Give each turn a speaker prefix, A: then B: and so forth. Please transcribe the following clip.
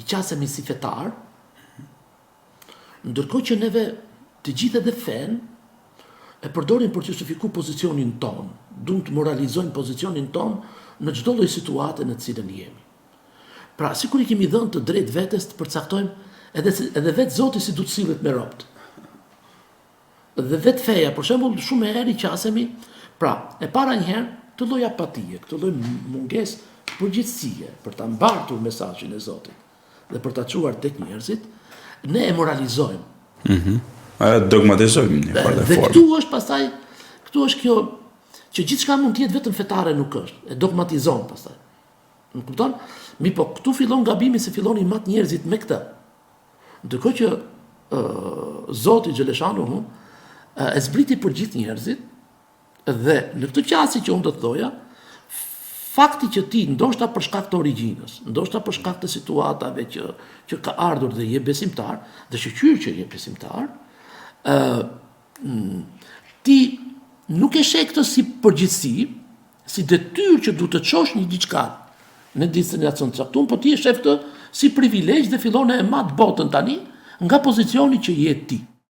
A: qasemi si fetar, ndërkohë që neve të gjithë edhe fen e përdorin për të justifikuar pozicionin ton, duan të moralizojnë pozicionin ton në çdo lloj situate në të cilën jemi. Pra, sikur i kemi dhënë të drejtë vetes të përcaktojmë edhe vetë Zoti si duhet sillet me robët. Dhe vetë feja, për shembull, shumë herë i qasemi, pra, e para një herë, këtë lloj apatie, këtë lloj mungesë përgjithësie për ta mbartur mesazhin e Zotit dhe për ta çuar tek njerëzit, ne e moralizojmë.
B: Dogmatizojmë një farë
A: dhe formë. Këtu është kjo që gjithçka mund të jetë vetëm fetare nuk është, e dogmatizon pastaj. Më kupton? Mi po këtu fillon gabimi se filloni mat njerëzit me këtë. Ndërkohë që Zoti Xheleshanu e zbriti për gjithë njerëzit dhe në këtë qasje që unë do të thoja, fakti që ti ndoshta për shkak të origjinës, ndoshta për shkak të situatave që ka ardhur dhe je besimtar, dhe shqyr që je besimtar, ti nuk e sheh këtë si përgjithësi, si detyrë që duhet të çosh një diçka në destinacion të caktuar, po ti e sheh këtë si privilegj dhe fillon e mat botën tani nga pozicioni që je ti.